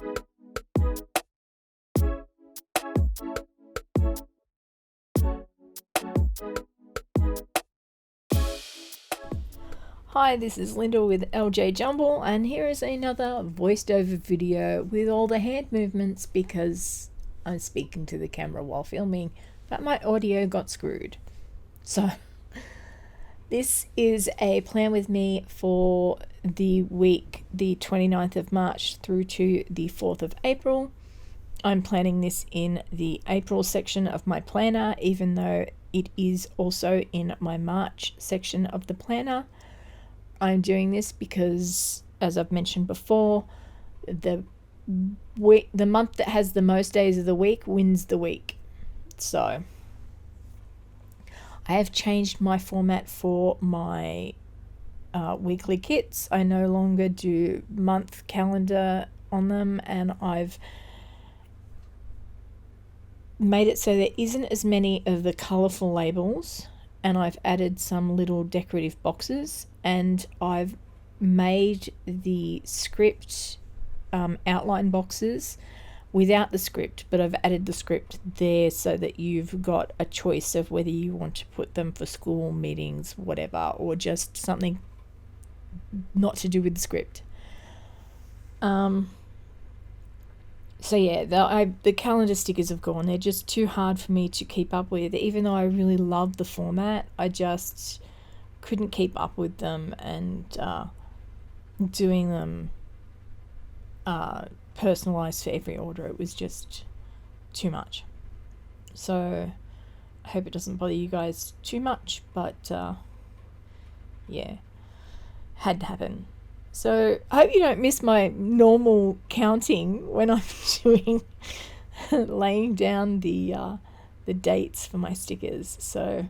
Hi, this is Linda with LJJumble, and here is another voiced over video with all the hand movements because I'm speaking to the camera while filming, but my audio got screwed. So this is a plan with me for the week the 29th of March through to the 4th of April. I'm planning this in the April section of my planner, even though it is also in my March section of the planner. I'm doing this because, as I've mentioned before, the month that has the most days of the week wins the week. So I have changed my format for my weekly kits. I no longer do month calendar on them, and I've made it so there isn't as many of the colourful labels, and I've added some little decorative boxes, and I've made the script outline boxes without the script, but I've added the script there so that you've got a choice of whether you want to put them for school meetings, whatever, or just something not to do with the script. So yeah, the calendar stickers have gone. They're just too hard for me to keep up with. Even though I really love the format, I just couldn't keep up with them, and doing them personalized for every order, it was just too much. So I hope it doesn't bother you guys too much, but yeah, had to happen. So I hope you don't miss my normal counting when I'm doing laying down the dates for my stickers. So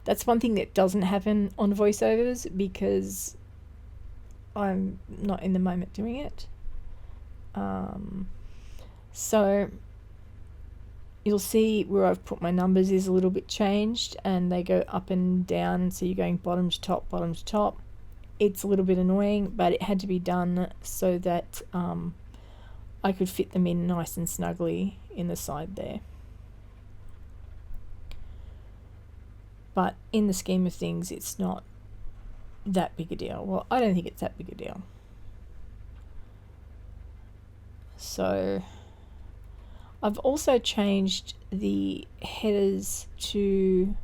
that's one thing that doesn't happen on voiceovers because I'm not in the moment doing it. So you'll see where I've put my numbers is a little bit changed, and they go up and down, so you're going bottom to top, bottom to top. It's a little bit annoying, but it had to be done so that I could fit them in nice and snugly in the side there. But in the scheme of things, it's not that big a deal. Well, I don't think it's that big a deal. So I've also changed the headers to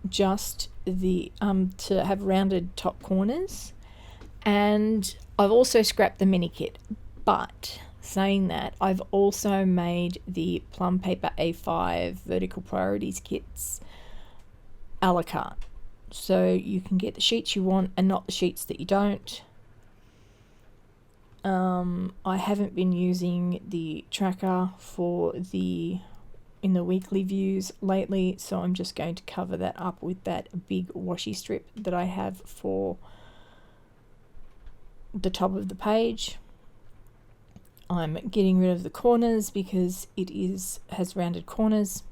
just the to have rounded top corners, and I've also scrapped the mini kit. But saying that, I've also made the Plum Paper A5 vertical priorities kits a la carte, so you can get the sheets you want and not the sheets that you don't. I haven't been using the tracker in the weekly views lately, so I'm just going to cover that up with that big washi strip that I have for the top of the page. I'm getting rid of the corners because it has rounded corners.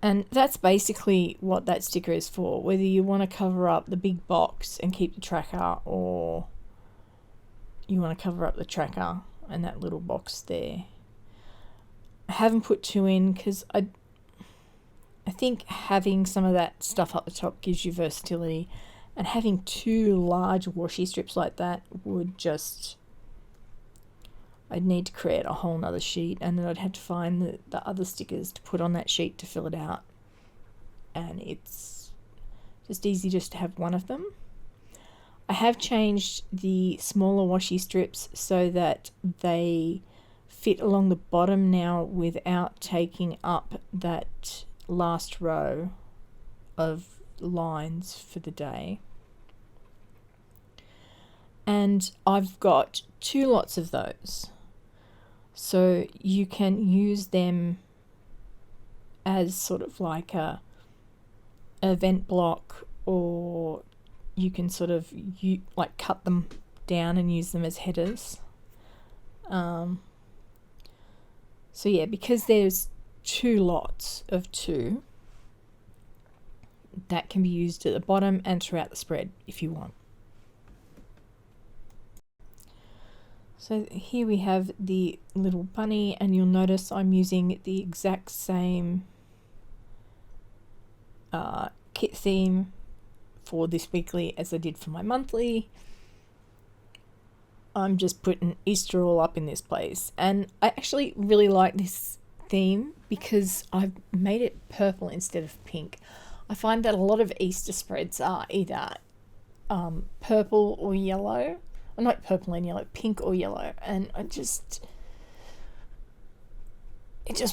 And that's basically what that sticker is for, whether you want to cover up the big box and keep the tracker, or you want to cover up the tracker and that little box there. I haven't put two in because I think having some of that stuff up the top gives you versatility, and having two large washi strips like that would just, I'd need to create a whole nother sheet, and then I'd have to find the other stickers to put on that sheet to fill it out, and it's just easy just to have one of them. I have changed the smaller washi strips so that they fit along the bottom now without taking up that last row of lines for the day. And I've got 2 lots of those, so you can use them as sort of like a event block, or you can sort of like cut them down and use them as headers. So yeah, because there's 2 lots of 2, that can be used at the bottom and throughout the spread if you want. So here we have the little bunny, and you'll notice I'm using the exact same kit theme for this weekly as I did for my monthly. I'm just putting Easter all up in this place, and I actually really like this theme because I've made it purple instead of pink. I find that a lot of Easter spreads are either purple or yellow, or not purple and yellow, pink or yellow, and it just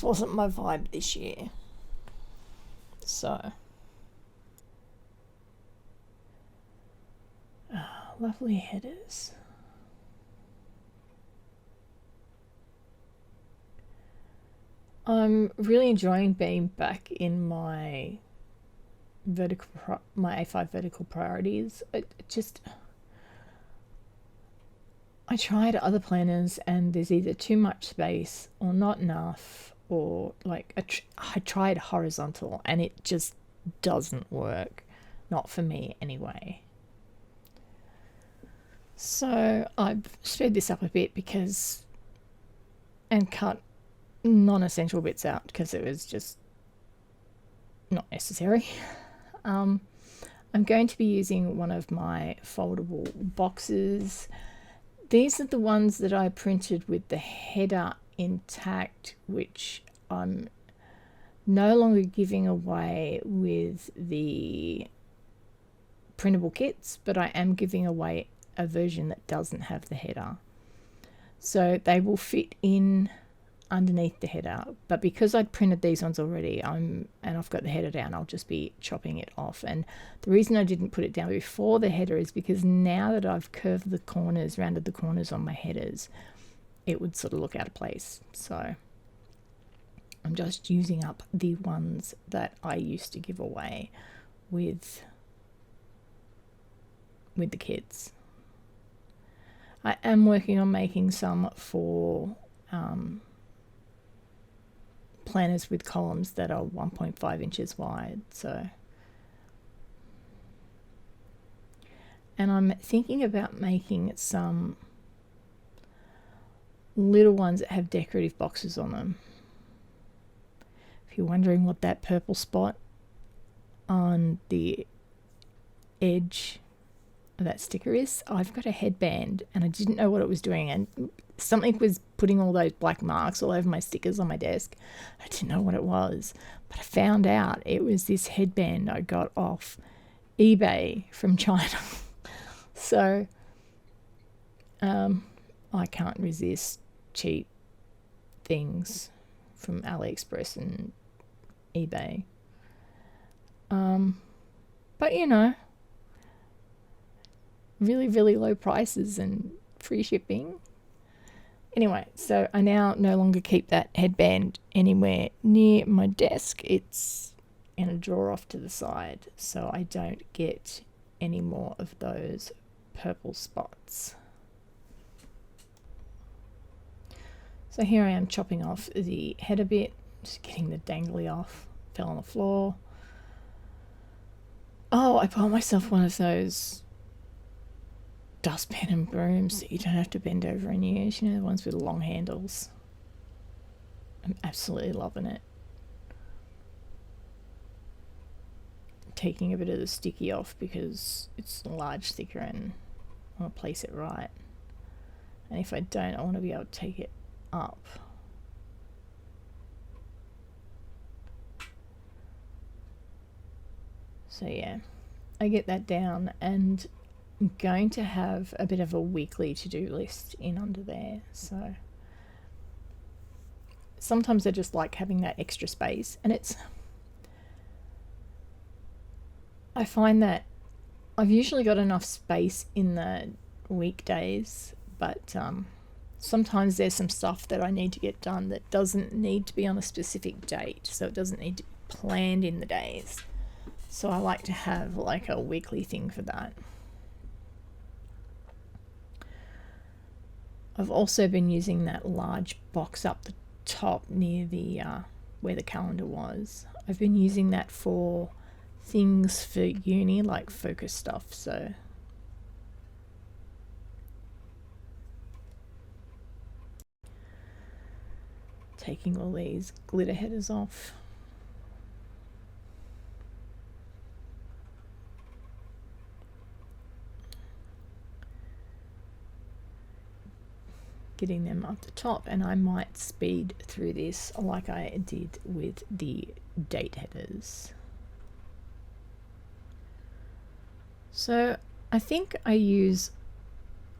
wasn't my vibe this year. So lovely headers. I'm really enjoying being back in my A5 vertical priorities. I tried other planners and there's either too much space or not enough, or like I tried horizontal and it just doesn't work. Not for me anyway. So I've sped this up a bit and cut non-essential bits out because it was just not necessary. I'm going to be using one of my foldable boxes. These are the ones that I printed with the header intact, which I'm no longer giving away with the printable kits, but I am giving away a version that doesn't have the header. So they will fit in underneath the header, but because I'd printed these ones already, and I've got the header down, I'll just be chopping it off. And the reason I didn't put it down before the header is because now that I've rounded the corners on my headers, it would sort of look out of place. So I'm just using up the ones that I used to give away with the kits. I am working on making some for planners with columns that are 1.5 inches wide. And I'm thinking about making some little ones that have decorative boxes on them. If you're wondering what that purple spot on the edge of that sticker is, I've got a headband and I didn't know what it was doing, and something was putting all those black marks all over my stickers on my desk. I didn't know what it was, but I found out it was this headband I got off eBay from China. So I can't resist cheap things from AliExpress and eBay. But you know, really, really low prices and free shipping. Anyway, so I now no longer keep that headband anywhere near my desk. It's in a drawer off to the side, so I don't get any more of those purple spots. So here I am chopping off the header bit, just getting the dangly off. Fell on the floor. Oh, I bought myself one of those dustpan and brooms that you don't have to bend over and use, you know, the ones with long handles. I'm absolutely loving it. Taking a bit of the sticky off because it's a large sticker and I want to place it right. And if I don't, I want to be able to take it up. So yeah, I get that down, and I'm going to have a bit of a weekly to-do list in under there. So sometimes I just like having that extra space, and I find that I've usually got enough space in the weekdays, but sometimes there's some stuff that I need to get done that doesn't need to be on a specific date, so it doesn't need to be planned in the days. So I like to have like a weekly thing for that. I've also been using that large box up the top near the where the calendar was. I've been using that for things for uni, like focus stuff. So taking all these glitter headers off. Getting them up the top, and I might speed through this like I did with the date headers. So I think I use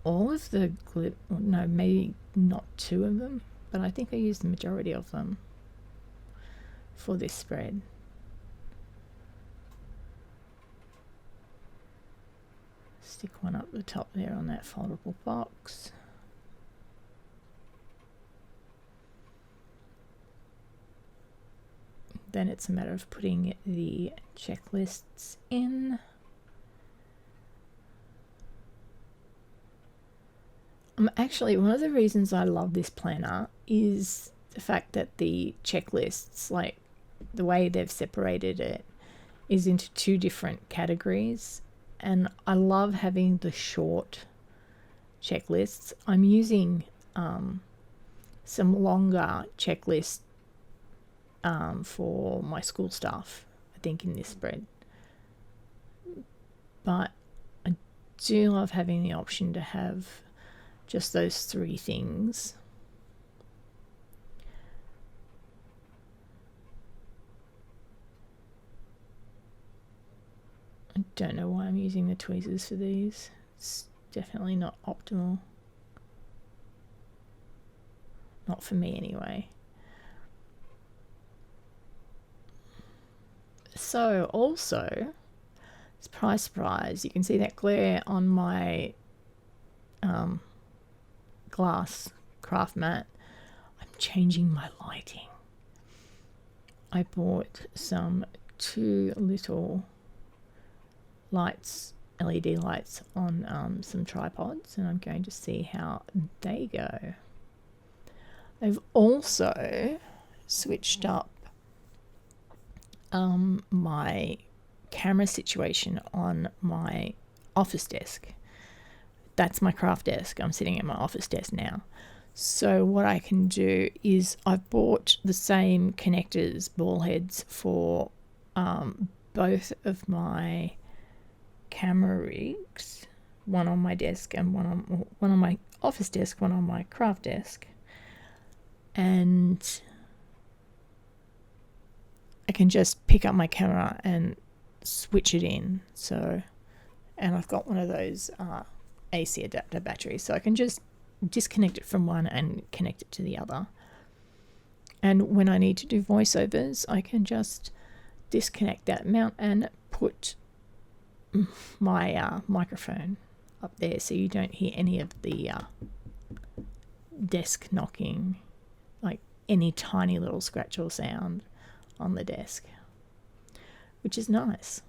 all of the glitter, no, maybe not 2 of them, but I think I use the majority of them for this spread. Stick one up the top there on that foldable box. Then it's a matter of putting the checklists in. Actually, one of the reasons I love this planner is the fact that the checklists, like the way they've separated it, is into 2 different categories. And I love having the short checklists. I'm using some longer checklists for my school stuff, I think, in this spread. But I do love having the option to have just those 3 things. I don't know why I'm using the tweezers for these. It's definitely not optimal. Not for me anyway. So also, surprise, surprise, you can see that glare on my glass craft mat. I'm changing my lighting. I bought some 2 little lights, LED lights, on some tripods, and I'm going to see how they go. I've also switched up my camera situation on my office desk. That's my craft desk. I'm sitting at my office desk now. So what I can do is I've bought the same connectors, ball heads, for both of my camera rigs, one on my desk and one on my office desk, one on my craft desk. And I can just pick up my camera and switch it in. So, and I've got one of those AC adapter batteries, so I can just disconnect it from one and connect it to the other. And when I need to do voiceovers, I can just disconnect that mount and put my microphone up there, so you don't hear any of the desk knocking, like any tiny little scratch or sound on the desk, which is nice.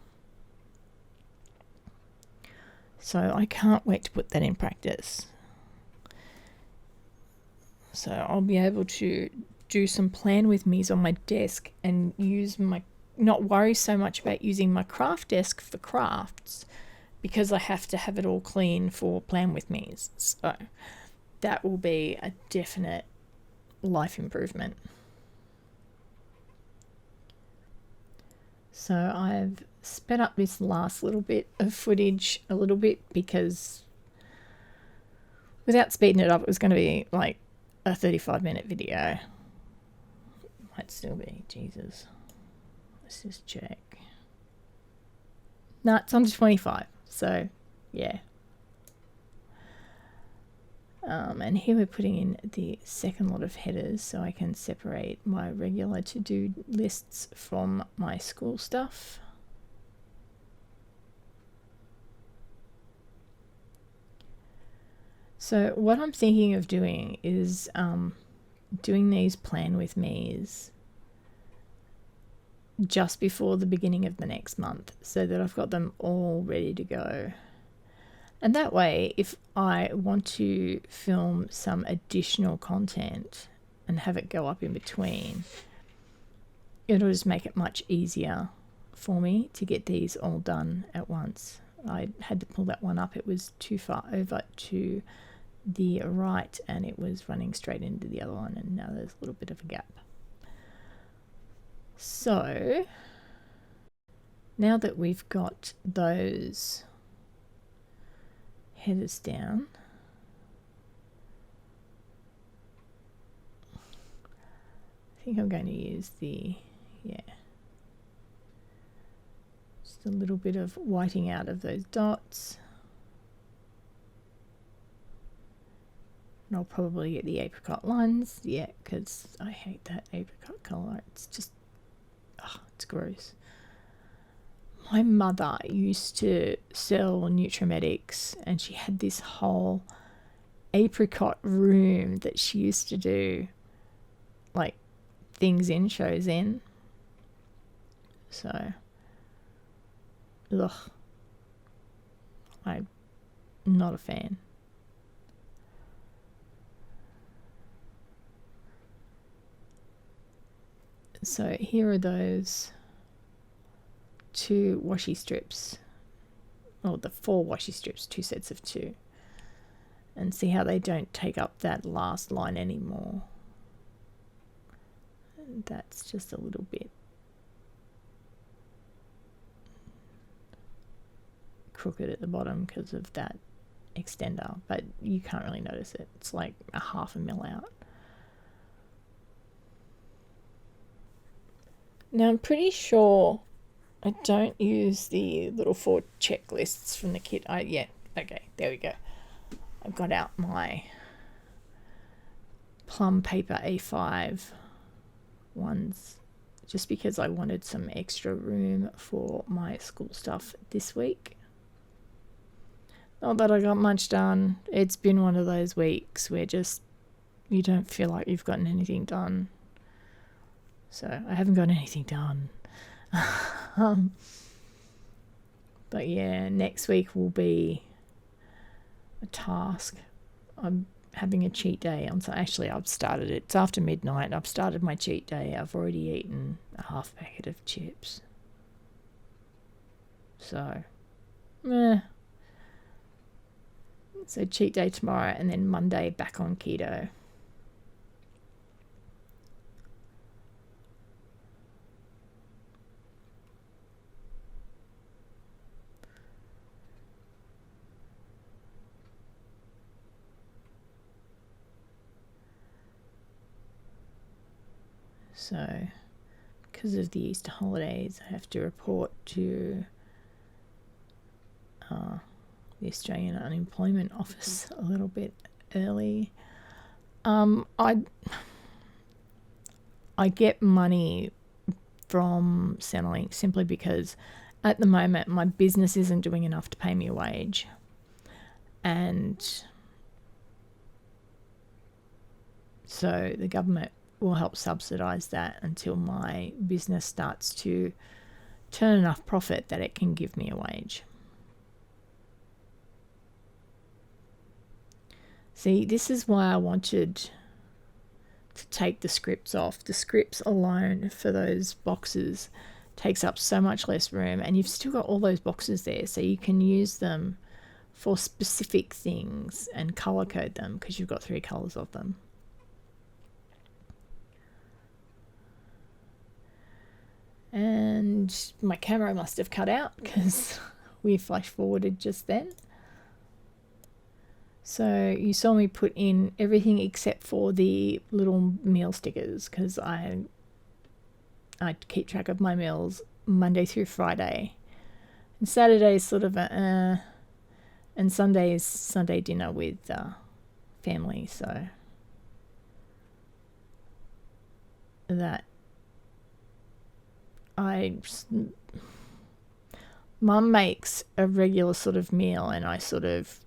So I can't wait to put that in practice. So I'll be able to do some plan with me's on my desk and use my, not worry so much about using my craft desk for crafts, because I have to have it all clean for plan with me's. So that will be a definite life improvement. So I've sped up this last little bit of footage a little bit, because without speeding it up, it was going to be like a 35-minute video. Might still be. Jesus. Let's just check. No, it's under 25. So, yeah. And here we're putting in the second lot of headers so I can separate my regular to-do lists from my school stuff. So what I'm thinking of doing is doing these plan with me's just before the beginning of the next month, so that I've got them all ready to go. And that way, if I want to film some additional content and have it go up in between, it'll just make it much easier for me to get these all done at once. I had to pull that one up. It was too far over to the right and it was running straight into the other one, and now there's a little bit of a gap. So now that we've got those headers down, I think I'm going to use just a little bit of whiting out of those dots. And I'll probably get the apricot lines, because I hate that apricot colour. It's just, it's gross. My mother used to sell Nutrimedics, and she had this whole apricot room that she used to do like things in, shows in. So, I'm not a fan. So here are those 2 washi strips, or the 4 washi strips, 2 sets of 2, and see how they don't take up that last line anymore. And that's just a little bit crooked at the bottom because of that extender, but you can't really notice it. It's like a 1/2 mil out. Now I'm pretty sure I don't use the little 4 checklists from the kit. Okay, there we go. I've got out my Plum Paper A5 ones just because I wanted some extra room for my school stuff this week. Not that I got much done. It's been one of those weeks where just you don't feel like you've gotten anything done. So I haven't got anything done. But yeah, next week will be a task. I'm having a cheat day on. So actually, I've started it. It's after midnight. I've started my cheat day. I've already eaten a 1/2 packet of chips. So, So cheat day tomorrow, and then Monday back on keto. So, because of the Easter holidays, I have to report to the Australian Unemployment Office a little bit early. I get money from Centrelink simply because at the moment my business isn't doing enough to pay me a wage, and so the government will help subsidise that until my business starts to turn enough profit that it can give me a wage. See, this is why I wanted to take the scripts off. The scripts alone for those boxes takes up so much less room, and you've still got all those boxes there, so you can use them for specific things and colour code them because you've got 3 colours of them. And my camera must have cut out because we flash forwarded just then. So you saw me put in everything except for the little meal stickers because I keep track of my meals Monday through Friday. And Saturday's sort of and Sunday is Sunday dinner with family. So that Mum makes a regular sort of meal, and I sort of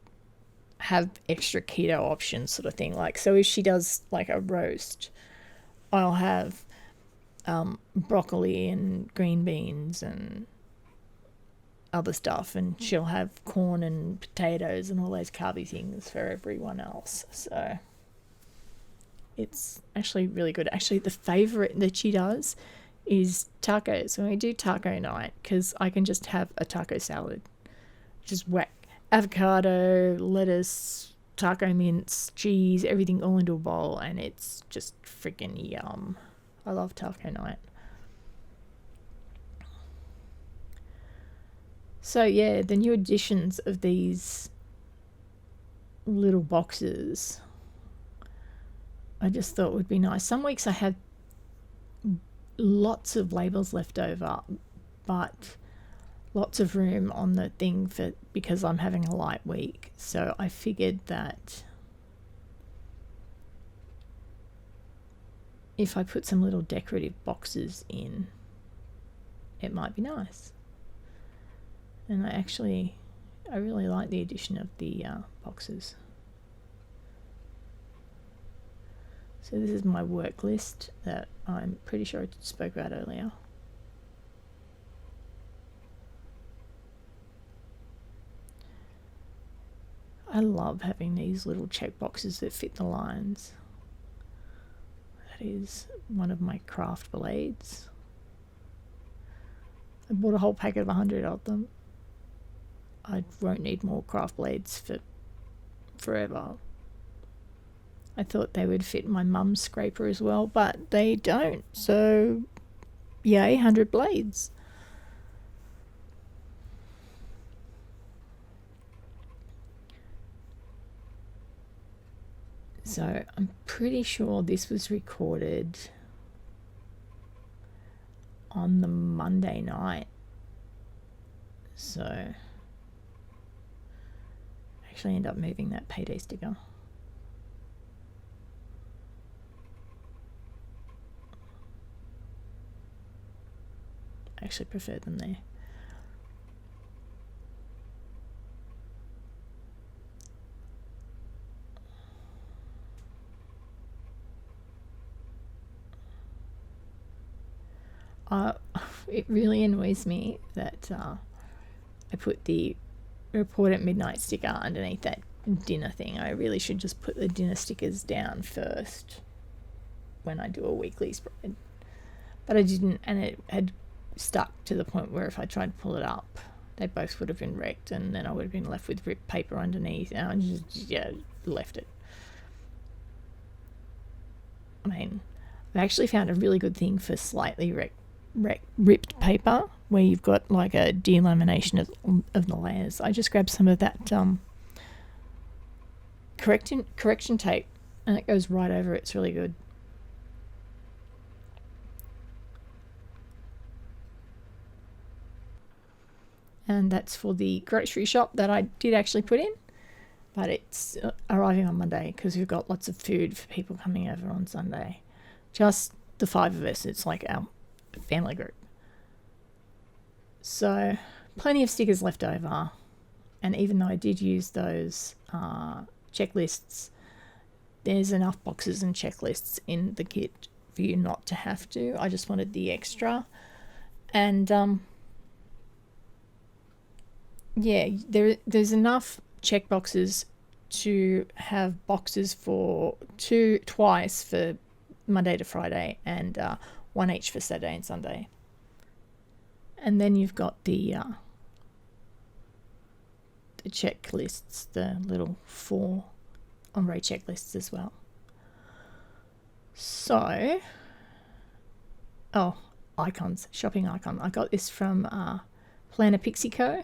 have extra keto options sort of thing. Like, so if she does like a roast, I'll have broccoli and green beans and other stuff, and she'll have corn and potatoes and all those carby things for everyone else. So it's actually really good. Actually, the favorite that she does is tacos. When we do taco night, because I can just have a taco salad, just whack avocado, lettuce, taco mince, cheese, everything all into a bowl, and it's just freaking yum. I love taco night. So yeah, the new editions of these little boxes I just thought would be nice. Some weeks I have lots of labels left over, but lots of room on the thing because I'm having a light week. So I figured that if I put some little decorative boxes in, it might be nice. And I really like the addition of the boxes. So this is my work list that I'm pretty sure I spoke about earlier. I love having these little check boxes that fit the lines. That is one of my craft blades. I bought a whole packet of 100 of them. I won't need more craft blades for forever. I thought they would fit my mum's scraper as well, but they don't. So, yay, 100 blades. So, I'm pretty sure this was recorded on the Monday night. So, I actually end up moving that payday sticker. I actually prefer them there. It really annoys me that I put the report at midnight sticker underneath that dinner thing. I really should just put the dinner stickers down first when I do a weekly spread. But I didn't, and it had stuck to the point where if I tried to pull it up, they both would have been wrecked, and then I would have been left with ripped paper underneath, and I just left it. I mean, I've actually found a really good thing for slightly ripped paper where you've got like a delamination of the layers. I just grabbed some of that correction tape, and it goes right over. It's really good. And that's for the grocery shop that I did actually put in, but it's arriving on Monday because we've got lots of food for people coming over on Sunday. Just the 5 of us. It's like our family group. So plenty of stickers left over, and even though I did use those checklists, there's enough boxes and checklists in the kit for you not to have to. I just wanted the extra, and yeah, there's enough check boxes to have boxes for twice for Monday to Friday, and one each for Saturday and Sunday. And then you've got the checklists, the little 4 ombre checklists as well. So, icons, shopping icon. I got this from Planner Pixie Co.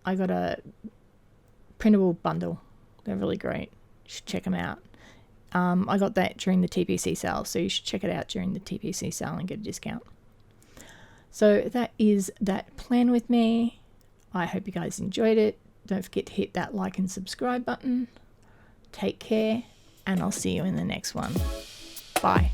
I got a printable bundle. They're really great. You should check them out. I got that during the TPC sale, so you should check it out during the TPC sale and get a discount. So that is that plan with me. I hope you guys enjoyed it. Don't forget to hit that like and subscribe button. Take care, and I'll see you in the next one. Bye.